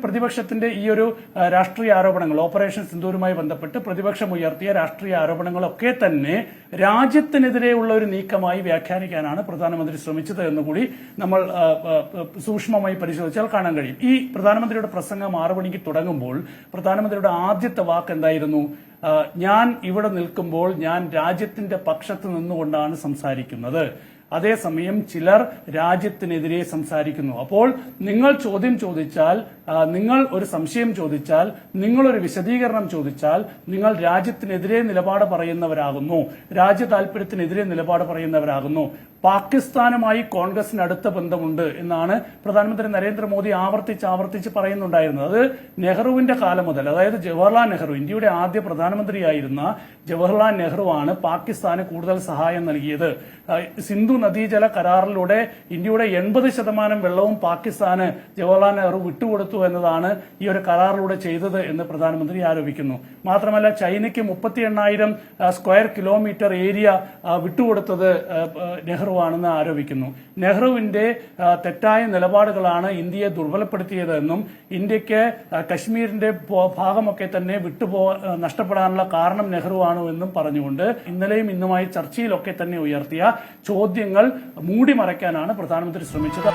പ്രതിപക്ഷത്തിന്റെ ഈ ഒരു രാഷ്ട്രീയ ആരോപണങ്ങൾ ഓപ്പറേഷൻ സിന്ദൂരുമായി ബന്ധപ്പെട്ട് പ്രതിപക്ഷം ഉയർത്തിയ രാഷ്ട്രീയ ആരോപണങ്ങളൊക്കെ തന്നെ രാജ്യത്തിനെതിരെയുള്ള ഒരു നീക്കമായി വ്യാഖ്യാനിക്കാനാണ് പ്രധാനമന്ത്രി ശ്രമിച്ചത് എന്നുകൂടി നമ്മൾ സൂക്ഷ്മമായി പരിശോധിച്ചാൽ കാണാൻ കഴിയും. ഈ പ്രധാനമന്ത്രിയുടെ പ്രസംഗം 6 മണിക്ക് തുടങ്ങുമ്പോൾ പ്രധാനമന്ത്രിയുടെ ആദ്യത്തെ വാക്ക് എന്തായിരുന്നു? ഞാൻ ഇവിടെ നിൽക്കുമ്പോൾ ഞാൻ രാജ്യത്തിന്റെ പക്ഷത്ത് നിന്നുകൊണ്ടാണ് സംസാരിക്കുന്നത്. അതേസമയം ചിലർ രാജ്യത്തിനെതിരെ സംസാരിക്കുന്നു. അപ്പോൾ നിങ്ങൾ ചോദ്യം ചോദിച്ചാൽ, നിങ്ങൾ ഒരു സംശയം ചോദിച്ചാൽ, നിങ്ങളൊരു വിശദീകരണം ചോദിച്ചാൽ നിങ്ങൾ രാജ്യത്തിനെതിരെ നിലപാട് പറയുന്നവരാകുന്നു, രാജ്യ താൽപര്യത്തിനെതിരെ നിലപാട് പറയുന്നവരാകുന്നു. പാകിസ്ഥാനുമായി കോൺഗ്രസിന് അടുത്ത ബന്ധമുണ്ട് എന്നാണ് പ്രധാനമന്ത്രി നരേന്ദ്രമോദി ആവർത്തിച്ച് പറയുന്നുണ്ടായിരുന്നത്. അത് നെഹ്റുവിന്റെ കാലം മുതൽ, അതായത് ജവഹർലാൽ നെഹ്റു, ഇന്ത്യയുടെ ആദ്യ പ്രധാനമന്ത്രിയായിരുന്ന ജവഹർലാൽ നെഹ്റുവാണ് പാകിസ്ഥാന് കൂടുതൽ സഹായം നൽകിയത്. സിന്ധു നദീജല കരാറിലൂടെ ഇന്ത്യയുടെ 80% വെള്ളവും പാകിസ്ഥാന് ജവഹർലാൽ നെഹ്റു വിട്ടുകൊടുത്തു എന്നതാണ് ഈ ഒരു കരാറിലൂടെ ചെയ്തത് എന്ന് പ്രധാനമന്ത്രി ആരോപിക്കുന്നു. മാത്രമല്ല ചൈനയ്ക്ക് 38,000 സ്ക്വയർ കിലോമീറ്റർ ഏരിയ വിട്ടുകൊടുത്തത് നെഹ്റു ആണെന്ന് ആരോപിക്കുന്നു. നെഹ്റുവിന്റെ തെറ്റായ നിലപാടുകളാണ് ഇന്ത്യയെ ദുർബലപ്പെടുത്തിയതെന്നും ഇന്ത്യക്ക് കശ്മീരിന്റെ ഭാഗമൊക്കെ തന്നെ നഷ്ടപ്പെടാനുള്ള കാരണം നെഹ്റു ആണ് എന്നും പറഞ്ഞുകൊണ്ട് ഇന്നലെയും ഇന്നുമായി ചർച്ചയിലൊക്കെ തന്നെ ഉയർത്തിയ ചോദ്യങ്ങൾ മൂടിമറയ്ക്കാനാണ് പ്രധാനമന്ത്രി ശ്രമിച്ചത്.